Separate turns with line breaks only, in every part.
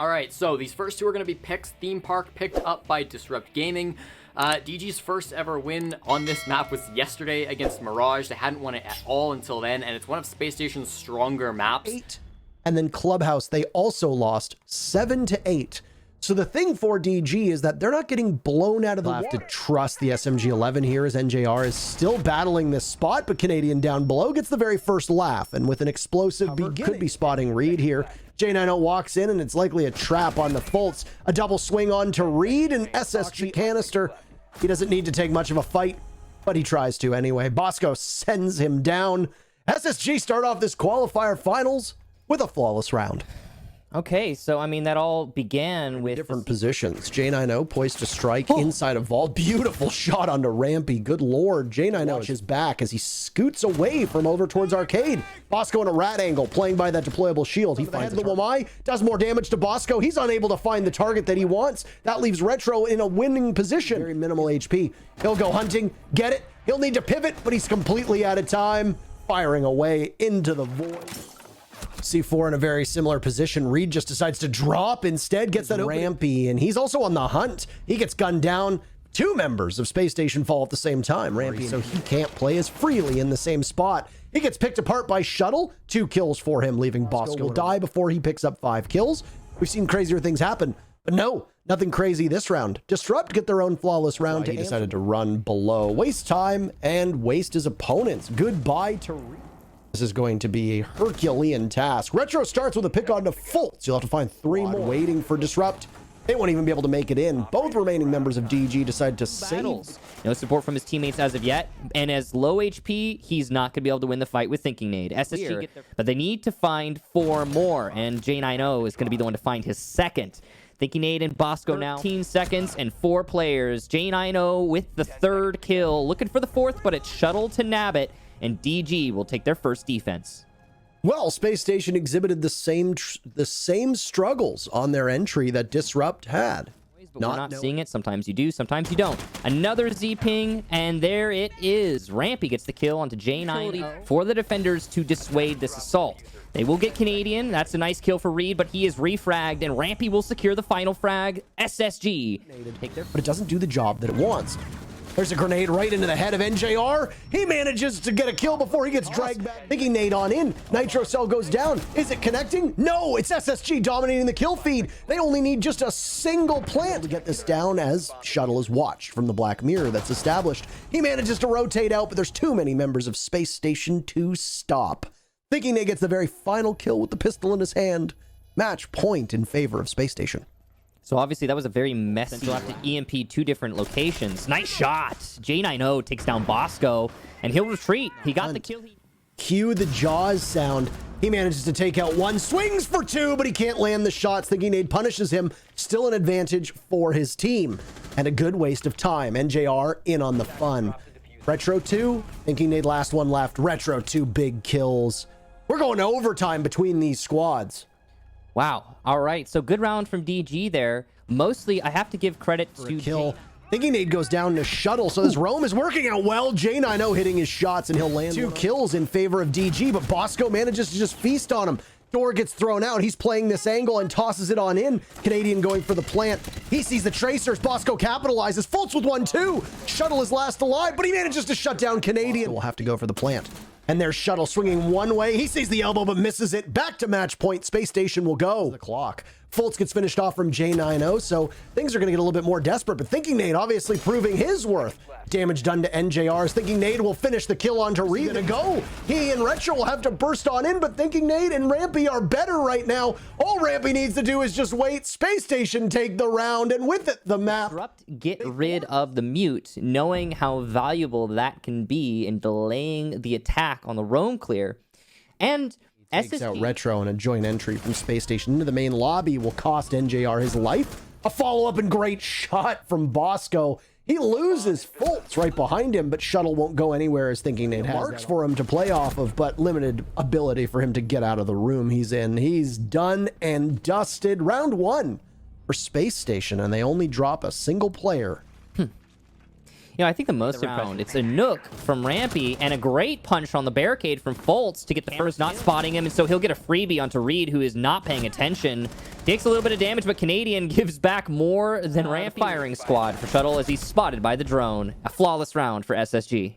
All right, so these first two are going to be picks. Theme Park picked up by Disrupt Gaming. DG's first ever win on this map was yesterday against Mirage. They hadn't won it at all until then, and it's one of Space Station's stronger maps.
And then Clubhouse, they also lost 7-8. So the thing for DG is that they're not getting blown out of the water. Have to trust the SMG-11 here as NJR is still battling this spot, but Canadian down below gets the very first laugh, and with an explosive beginning, could be spotting Reed here. J90 walks in, and it's likely a trap on the Fultz. A double swing on to Reed, and SSG canister. He doesn't need to take much of a fight, but he tries to anyway. Bosco sends him down. SSG start off this qualifier finals with a flawless round.
Okay, so I mean, that all began with
different positions. J90 poised to strike inside a vault. Beautiful shot onto Rampy. Good lord. J90 is back as he scoots away from over towards Arcade. Bosco in a rat angle, playing by that deployable shield. He finds the Wamai, does more damage to Bosco. He's unable to find the target that he wants. That leaves Retro in a winning position. Very minimal HP. He'll go hunting, get it. He'll need to pivot, but he's completely out of time. Firing away into the void. C4 in a very similar position. Reed just decides to drop instead, gets that Rampy, and he's also on the hunt. He gets gunned down. Two members of Space Station fall at the same time. Rampy, so he can't play as freely in the same spot. He gets picked apart by Shuttle. 2 kills for him, leaving Bosco will die before he picks up 5 kills. We've seen crazier things happen, but no, nothing crazy this round. Disrupt get their own flawless round. He decided to run below. Waste time and waste his opponents. Goodbye to Reed. This is going to be a Herculean task. Retro starts with a pick on to Fultz. You'll have to find 3 more. Waiting for Disrupt. They won't even be able to make it in. Both remaining members of DG decide to save.
No support from his teammates as of yet. And as low HP, he's not going to be able to win the fight with Thinking Nade. SSG but they need to find 4 more. And J90 is going to be the one to find his second. Thinking Nade and Bosco now. 13 seconds and 4 players. J90 with the 3rd kill. Looking for the 4th, but it's Shuttle to nab it. And DG will take their first defense.
Well, Space Station exhibited the same struggles on their entry that Disrupt had.
But we're not seeing it. Sometimes you do, sometimes you don't. Another Z-ping, and there it is. Rampy gets the kill onto J90 for the defenders to dissuade this assault. They will get Canadian. That's a nice kill for Reed, but he is refragged, and Rampy will secure the final frag. SSG.
But it doesn't do the job that it wants. There's a grenade right into the head of NJR. He manages to get a kill before he gets dragged back. Thinking nade on in. Nitro cell goes down. Is it connecting? No, it's SSG dominating the kill feed. They only need just a single plant to get this down as Shuttle is watched from the black mirror that's established. He manages to rotate out, but there's too many members of Space Station to stop. Thinking Nade gets the very final kill with the pistol in his hand. Match point in favor of Space Station.
So obviously that was a very messy. He'll have to EMP 2 different locations. Nice shot. J90 takes down Bosco, and he'll retreat. He got the kill.
Cue the Jaws sound. He manages to take out 1, swings for 2, but he can't land the shots. Thinking Nade punishes him. Still an advantage for his team, and a good waste of time. NJR in on the fun. Retro 2, Thinking Nade last one left. Retro 2 big kills. We're going to overtime between these squads.
Wow. All right. So good round from DG there. Mostly, I have to give credit to
kill. Thinking Nade goes down to Shuttle, so this roam is working out well. J90 hitting his shots, and he'll land 2 kills in favor of DG, but Bosco manages to just feast on him. Door gets thrown out. He's playing this angle and tosses it on in. Canadian going for the plant. He sees the tracers. Bosco capitalizes. Fultz with 1-2. Shuttle is last alive, but he manages to shut down Canadian. We'll have to go for the plant. And there's Shuttle swinging one way. He sees the elbow, but misses it. Back to match point. Space Station will go. The clock. Fultz gets finished off from J90, so things are going to get a little bit more desperate. But Thinking Nade obviously proving his worth. Damage done to NJR's. Thinking Nade will finish the kill onto Reed. Gonna go. He and Retro will have to burst on in, but Thinking Nade and Rampy are better right now. All Rampy needs to do is just wait. Space Station take the round, and with it, the map.
Disrupt get rid of the mute, knowing how valuable that can be in delaying the attack on the roam clear. And
takes out Retro, and a joint entry from Space Station into the main lobby will cost NJR his life. A follow-up and great shot from Bosco. He loses Fultz right behind him, but Shuttle won't go anywhere as Thinking Nade has marks for him to play off of, but limited ability for him to get out of the room he's in. He's done and dusted. Round 1 for Space Station, and they only drop a single player.
You know, I think the most impressive, it's a Nook from Rampy and a great punch on the barricade from Fultz to get the first, not spotting him, and so he'll get a freebie onto Reed, who is not paying attention. Takes a little bit of damage, but Canadian gives back more than Rampy. Firing squad for Shuttle as he's spotted by the drone. A flawless round for SSG.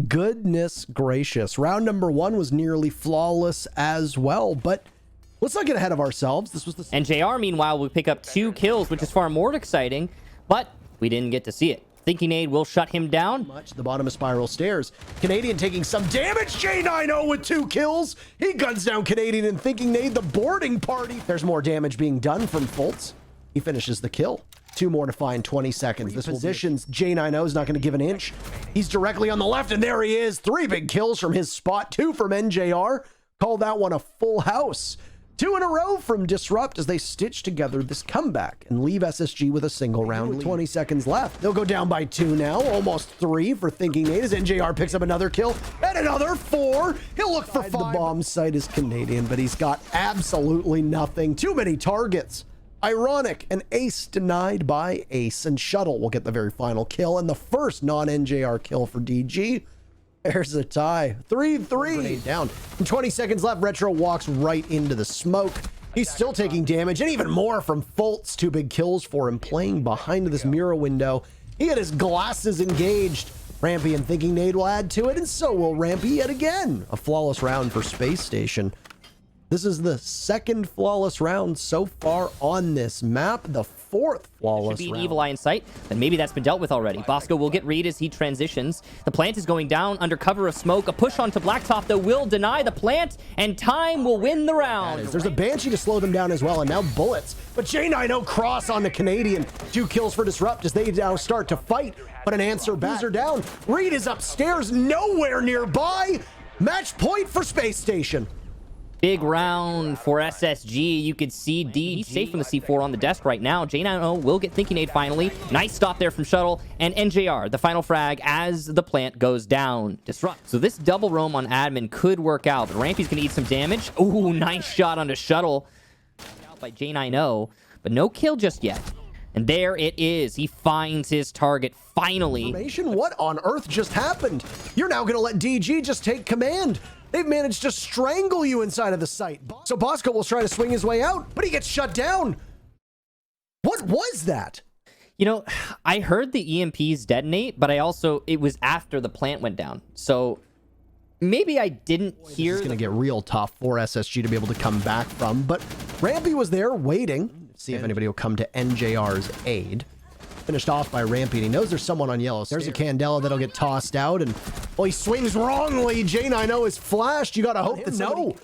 Goodness gracious. Round number 1 was nearly flawless as well, but let's not get ahead of ourselves. This was the...
And JR, meanwhile, will pick up 2 kills, which is far more exciting, but we didn't get to see it. Thinking Nade will shut him down.
Much the bottom of Spiral Stairs. Canadian taking some damage. J90 with 2 kills. He guns down Canadian and Thinking Nade, the boarding party. There's more damage being done from Fultz. He finishes the kill. 2 more to find, 20 seconds. This positions J90 is not going to give an inch. He's directly on the left, and there he is. 3 big kills from his spot, 2 from NJR. Call that one a full house. 2 in a row from Disrupt as they stitch together this comeback and leave SSG with a single round lead. 20 seconds left. They'll go down by 2 now, almost 3 for Thinking Nade as NJR picks up another kill and another 4. He'll look for 5. The bomb site is Canadian, but he's got absolutely nothing. Too many targets. Ironic, an ace denied by Ace, and Shuttle will get the very final kill and the first non-NJR kill for DG. There's a tie. 3-3 down. And 20 seconds left. Retro walks right into the smoke. He's still taking damage, and even more from Fultz. 2 big kills for him, playing behind this mirror window. He had his glasses engaged. Rampy and Thinking Nade will add to it, and so will Rampy yet again. A flawless round for Space Station. This is the 2nd flawless round so far on this map. The 4th flawless
should be an
round.
evil eye in sight, and maybe that's been dealt with already. Bosco will get Reed as he transitions. The plant is going down under cover of smoke. A push onto Blacktop, though, will deny the plant, and time will win the round.
There's a Banshee to slow them down as well, and now bullets. But J90 cross on the Canadian. 2 kills for Disrupt as they now start to fight, but an answer back. Are down. Reed is upstairs, nowhere nearby. Match point for Space Station.
Big round for SSG. You could see D. He's safe from the C4 on the desk right now. J90 will get Thinking Nade finally. Nice stop there from Shuttle. And NJR, the final frag as the plant goes down. Disrupt. So this double roam on admin could work out. But Rampy's going to eat some damage. Ooh, nice shot onto Shuttle. Out by J90, but no kill just yet. And there it is. He finds his target finally.
What on earth just happened? You're now going to let DG just take command. They've managed to strangle you inside of the site. So Bosco will try to swing his way out, but he gets shut down. What was that?
You know, I heard the EMPs detonate, but it was after the plant went down. So maybe I didn't hear.
It's going to get real tough for SSG to be able to come back from, but Rampy was there waiting. See if anybody will come to NJR's aid. Finished off by Rampy, and he knows there's someone on yellow. There's a Candela that'll get tossed out, and well, he swings wrongly. J90 is flashed. You gotta hope that no.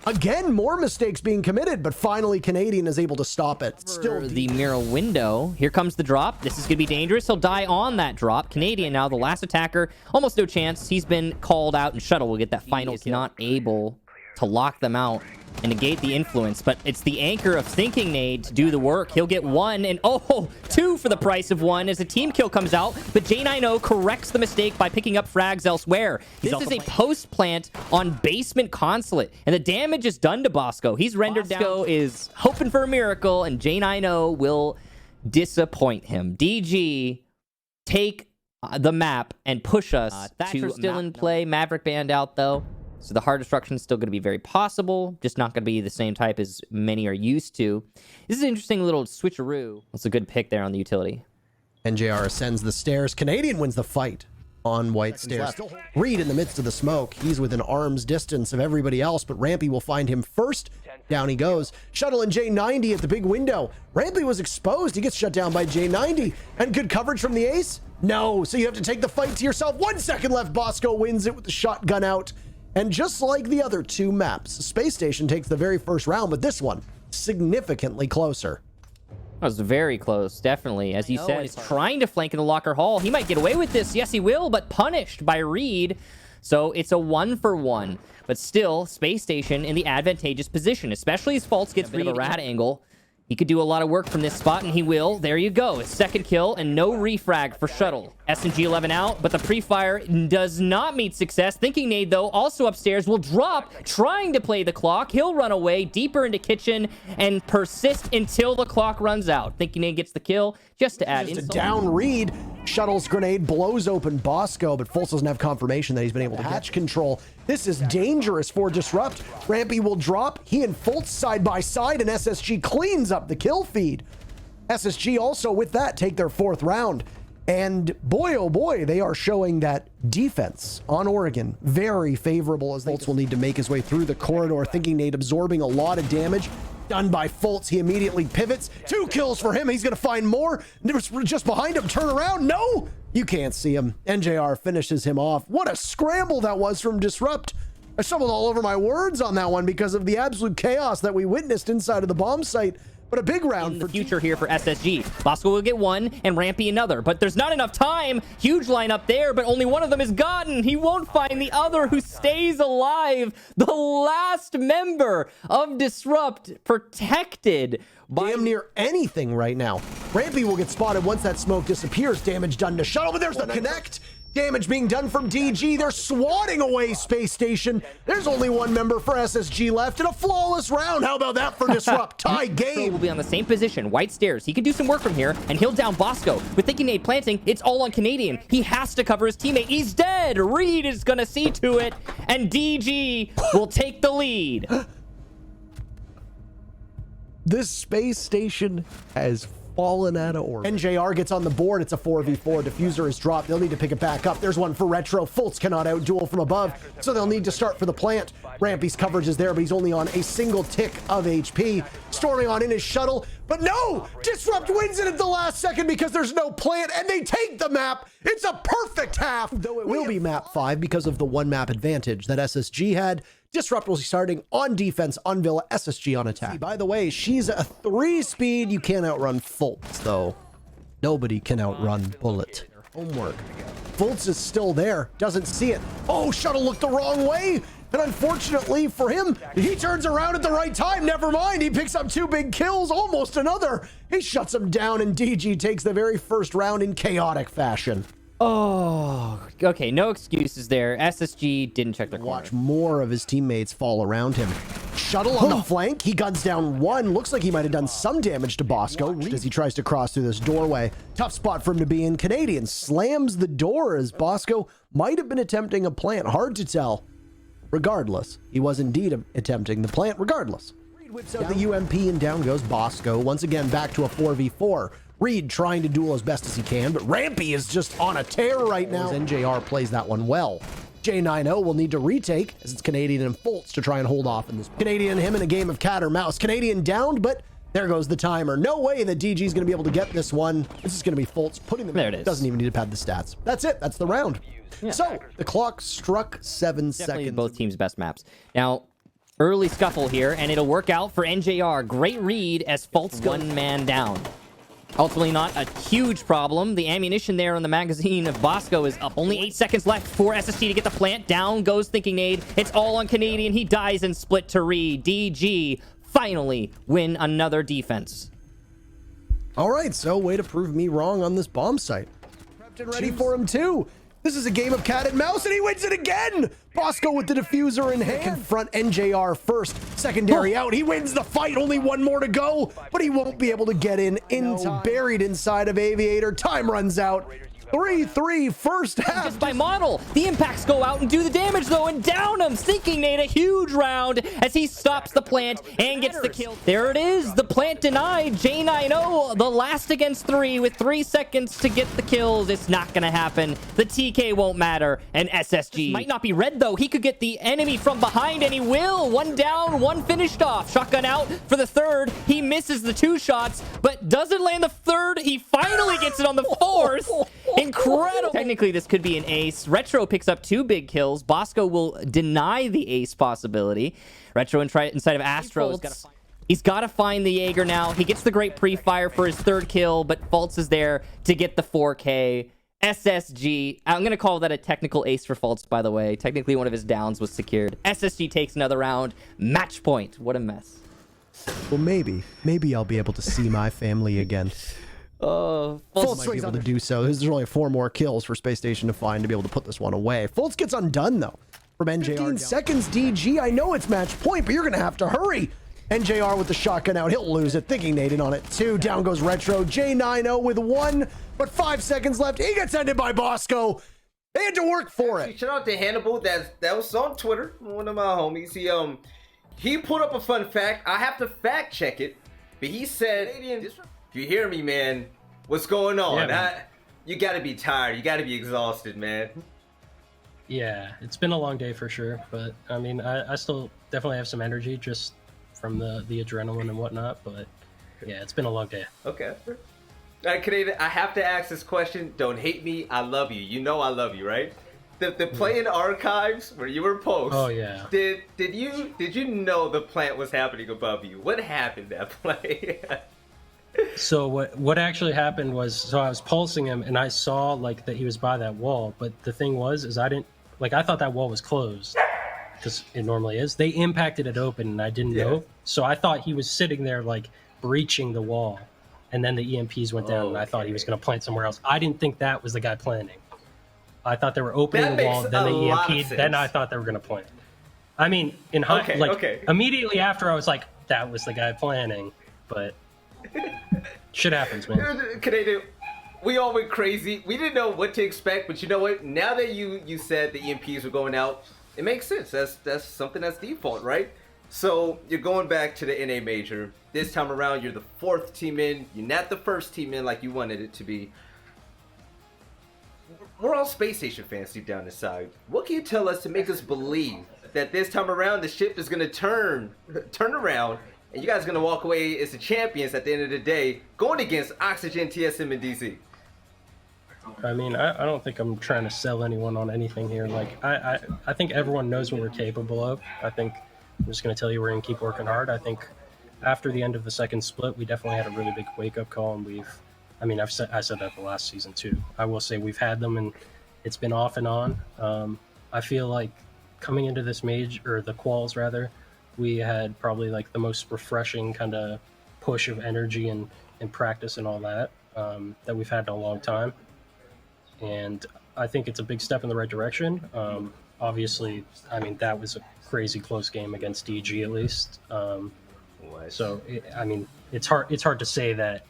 Again, more mistakes being committed, but finally Canadian is able to stop it.
Still the mirror window. Here comes the drop. This is gonna be dangerous. He'll die on that drop. Canadian now the last attacker. Almost no chance. He's been called out, and Shuttle will get that final kill. Not able to lock them out and negate the influence, but it's the anchor of Thinking Nade to do the work. He'll get 1 and 2 for the price of 1 as a team kill comes out, but J90 corrects the mistake by picking up frags elsewhere. This is a post plant on basement consulate, and the damage is done to Bosco. He's rendered down. Bosco is hoping for a miracle, and J90 will disappoint him. DG take the map and push us to still in play. Maverick banned out though. So the hard destruction is still going to be very possible, just not going to be the same type as many are used to. This is an interesting little switcheroo. That's a good pick there on the utility.
NJR ascends the stairs. Canadian wins the fight on white stairs. Reed in the midst of the smoke. He's within arm's distance of everybody else, but Rampy will find him first. Down he goes. Shuttle and J90 at the big window. Rampy was exposed. He gets shut down by J90. And good coverage from the ace? No, so you have to take the fight to yourself. 1 second left. Bosco wins it with the shotgun out. And just like the other 2 maps, Space Station takes the very first round, but this one significantly closer.
That was very close, definitely. As you said, he's trying to flank in the locker hall. He might get away with this. Yes, he will, but punished by Reed. So it's a 1-for-1. But still, Space Station in the advantageous position, especially as Fultz gets rid of a rat angle. He could do a lot of work from this spot, and he will. There you go. His second kill, and no refrag for Shuttle. SMG 11 out, but the pre-fire does not meet success. Thinking Nade, though, also upstairs, will drop, trying to play the clock. He'll run away deeper into kitchen and persist until the clock runs out. Thinking Nade gets the kill, just to add
Just a
insult.
down read. Shuttle's grenade blows open Bosco, but Fultz doesn't have confirmation that he's been able to hatch control. This is dangerous for Disrupt. Rampy will drop. He and Fultz side by side, and SSG cleans up the kill feed. SSG also with that take their 4th round. And boy, oh boy, they are showing that defense on Oregon very favorable, as Fultz will need to make his way through the corridor. Thinking Nade absorbing a lot of damage. Done by Fultz. He immediately pivots. 2 kills for him. He's going to find more. Just behind him. Turn around. No, you can't see him. NJR finishes him off. What a scramble that was from Disrupt. I stumbled all over my words on that one because of the absolute chaos that we witnessed inside of the bomb site. But a big round
in
for
the future here for SSG. Bosco will get one and Rampy another, but there's not enough time. Huge lineup there, but only one of them is gotten. He won't find the other, who stays alive. The last member of Disrupt protected by
damn near anything right now. Rampy will get spotted once that smoke disappears. Damage done to Shuttle, but there's the connect. Damage being done from DG. They're swatting away Space Station. There's only one member for SSG left, and a flawless round. How about that for Disrupt? Tie game.
Will be on the same position. White stairs. He can do some work from here, and he'll down Bosco. With Thinking Nade planting, it's all on Canadian. He has to cover his teammate. He's dead. Reed is going to see to it, and DG will take the lead.
This Space Station has fallen out of order. NJR gets on the board. It's a 4v4. Diffuser is dropped. They'll need to pick it back up. There's one for Retro. Fultz cannot outduel from above, so they'll need to start for the plant. Rampy's coverage is there, but he's only on a single tick of HP. Storming on in his shuttle, but no! Disrupt wins it at the last second because there's no plant, and they take the map. It's a perfect half, though it will be map 5 because of the one map advantage that SSG had. Disrupt will be starting on defense on Villa, SSG on attack. By the way, she's a 3-speed. You can't outrun Fultz, though. Nobody can outrun Bullet. Homework. Fultz is still there. Doesn't see it. Oh, Shuttle looked the wrong way. And unfortunately for him, he turns around at the right time. Never mind. He picks up 2 big kills, almost another. He shuts him down, and DG takes the very first round in chaotic fashion.
Oh, okay. No excuses there. SSG didn't check their corner.
Watch more of his teammates fall around him. Shuttle on the flank. He guns down one. Looks like he might have done some damage to Bosco as he tries to cross through this doorway. Tough spot for him to be in. Canadian slams the door as Bosco might have been attempting a plant. Hard to tell. Regardless, he was indeed attempting the plant. Regardless, Reed whips out the UMP, and down goes Bosco. Once again, back to a 4v4. Reed trying to duel as best as he can, but Rampy is just on a tear right now. NJR plays that one well. J90 will need to retake, as it's Canadian and Fultz to try and hold off in this. Canadian and him in a game of cat or mouse. Canadian downed, but there goes the timer. No way that DG is going to be able to get this one. This is going to be Fultz putting them.
There it is.
Doesn't even need to pad the stats. That's it. That's the round. Yeah. So the clock struck 7
Definitely
seconds.
both teams' best maps. Now, early scuffle here, and it'll work out for NJR. Great read as Fultz one man down. Ultimately not a huge problem. The ammunition there on the magazine of Bosco is up. Only 8 seconds left for SST to get the plant. Down goes Thinking Nade. It's all on Canadian. He dies and split to Reed. DG finally win another defense.
All right, so way to prove me wrong on this bomb site. Prepped and ready for him too. This is a game of cat and mouse, and he wins it again! Bosco with the diffuser in hand. Confront NJR first. Secondary out. He wins the fight. Only one more to go, but he won't be able to get into buried inside of Aviator. Time runs out. 3-3 first half.
Just by model. The impacts go out and do the damage, though, and down him. Thinking Nade a huge round as he stops the plant and gets the kill. There it is. The plant denied. J90, the last against 3 with 3 seconds to get the kills. It's not going to happen. The TK won't matter. And SSG might not be red, though. He could get the enemy from behind, and he will. One down, one finished off. Shotgun out for the third. He misses the 2 shots, but doesn't land the third. He finally gets it on the 4th. Incredible. Technically, this could be an ace. Retro picks up 2 big kills. Bosco will deny the ace possibility. Retro inside of Astro. He's got to find the Jaeger now. He gets the great pre-fire for his 3rd kill, but Fultz is there to get the 4K. SSG. I'm going to call that a technical ace for Fultz, by the way. Technically, one of his downs was secured. SSG takes another round. Match point. What a mess.
Well, maybe I'll be able to see my family again. Fultz might be able to do so. There's only 4 more kills for Space Station to find to be able to put this one away. Fultz gets undone, though, from NJR. 15 seconds, DG. I know it's match point, but you're going to have to hurry. NJR with the shotgun out. He'll lose it. Thinking Nate in on it, 2. Down goes Retro. J90 with 1, but 5 seconds left. He gets ended by Bosco. They had to work for it.
Shout out to Hannibal. That was on Twitter. One of my homies. He put up a fun fact. I have to fact check it, but he said, "If you hear me, man, what's going on?
Yeah,
you got to be tired. You got to be exhausted, man."
Yeah, it's been a long day for sure, but I mean, I still definitely have some energy just from the adrenaline and whatnot. But yeah, it's been a long day.
Okay. All right, Canadian, I have to ask this question. Don't hate me. I love you. You know I love you, right? The play in archives where you were post.
Oh yeah.
Did you know the plant was happening above you? What happened that play?
So what actually happened was, so I was pulsing him and I saw like that he was by that wall, but the thing was I thought that wall was closed because it normally is. They impacted it open and I didn't know, so I thought he was sitting there like breaching the wall, and then the EMPs went down and I thought he was going to plant somewhere else. I didn't think that was the guy planting. I thought they were opening the wall, then they EMP'd, then I thought they were going to plant. I mean, immediately after I was like, that was the guy planning, but shit happens, man.
Canadian, we all went crazy. We didn't know what to expect, but you know what? Now that you said the EMPs were going out, it makes sense. That's something that's default, right? So you're going back to the NA Major. This time around, you're the 4th team in. You're not the 1st team in like you wanted it to be. We're all Space Station fans deep down inside. What can you tell us to make us believe that this time around the ship is going to turn around and you guys are going to walk away as the champions at the end of the day, going against Oxygen, TSM, and DC?
I mean, I don't think I'm trying to sell anyone on anything here. Like, I think everyone knows what we're capable of. I think I'm just going to tell you we're going to keep working hard. I think after the end of the second split, we definitely had a really big wake-up call, and I said that the last season too. I will say we've had them, and it's been off and on. I feel like coming into this major, or the quals rather, we had probably like the most refreshing kind of push of energy and practice and all that that we've had in a long time. And I think it's a big step in the right direction. Obviously, I mean, that was a crazy close game against DG at least. So, it's hard to say that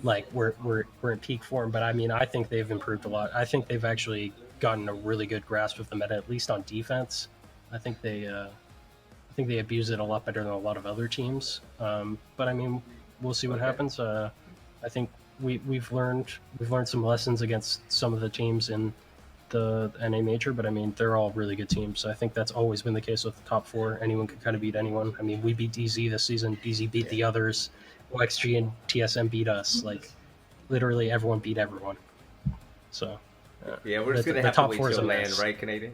like we're in peak form, but I mean, I think they've improved a lot. I think they've actually gotten a really good grasp of the meta, at least on defense. I think they abuse it a lot better than a lot of other teams. But I mean, we'll see what happens. I think we've learned some lessons against some of the teams in the NA Major, but I mean, they're all really good teams. I think that's always been the case with the top 4. Anyone can kind of beat anyone. I mean, we beat DZ this season. DZ beat the others. OXG and TSM beat us. Like, literally everyone beat everyone. So,
yeah, we're just going to have to wait till land, right, Canadian?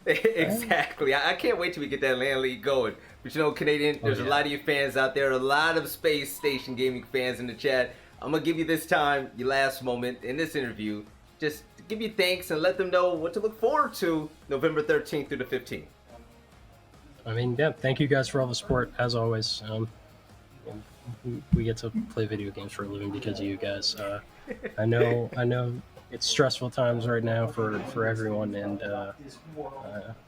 Exactly. I can't wait till we get that land league going. But you know, Canadian, there's a lot of you fans out there, a lot of Space Station Gaming fans in the chat. I'm going to give you this time, your last moment in this interview, just to give you thanks and let them know what to look forward to November 13th through the 15th.
I mean, yeah, thank you guys for all the support, as always. We get to play video games for a living because of you guys. I know it's stressful times right now for everyone, and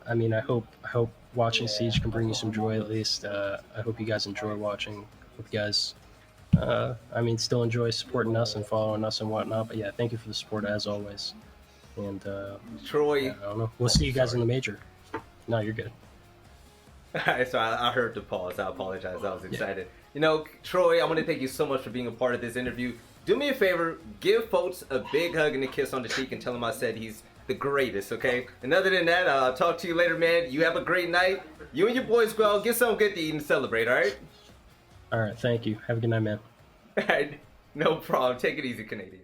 I mean, I hope watching Siege can bring you some joy at least. I hope you guys enjoy watching. Hope you guys, still enjoy supporting us and following us and whatnot. But yeah, thank you for the support as always. And
Troy,
yeah, I don't know. We'll see you guys in the major. No, you're good.
All right, so I heard the pause. I apologize. I was excited. Yeah. You know, Troy, I want to thank you so much for being a part of this interview. Do me a favor, give folks a big hug and a kiss on the cheek and tell him I said he's the greatest, okay? And other than that, I'll talk to you later, man. You have a great night. You and your boys go out, get something good to eat and celebrate, all right?
All right, thank you. Have a good night, man.
All right, no problem. Take it easy, Canadian.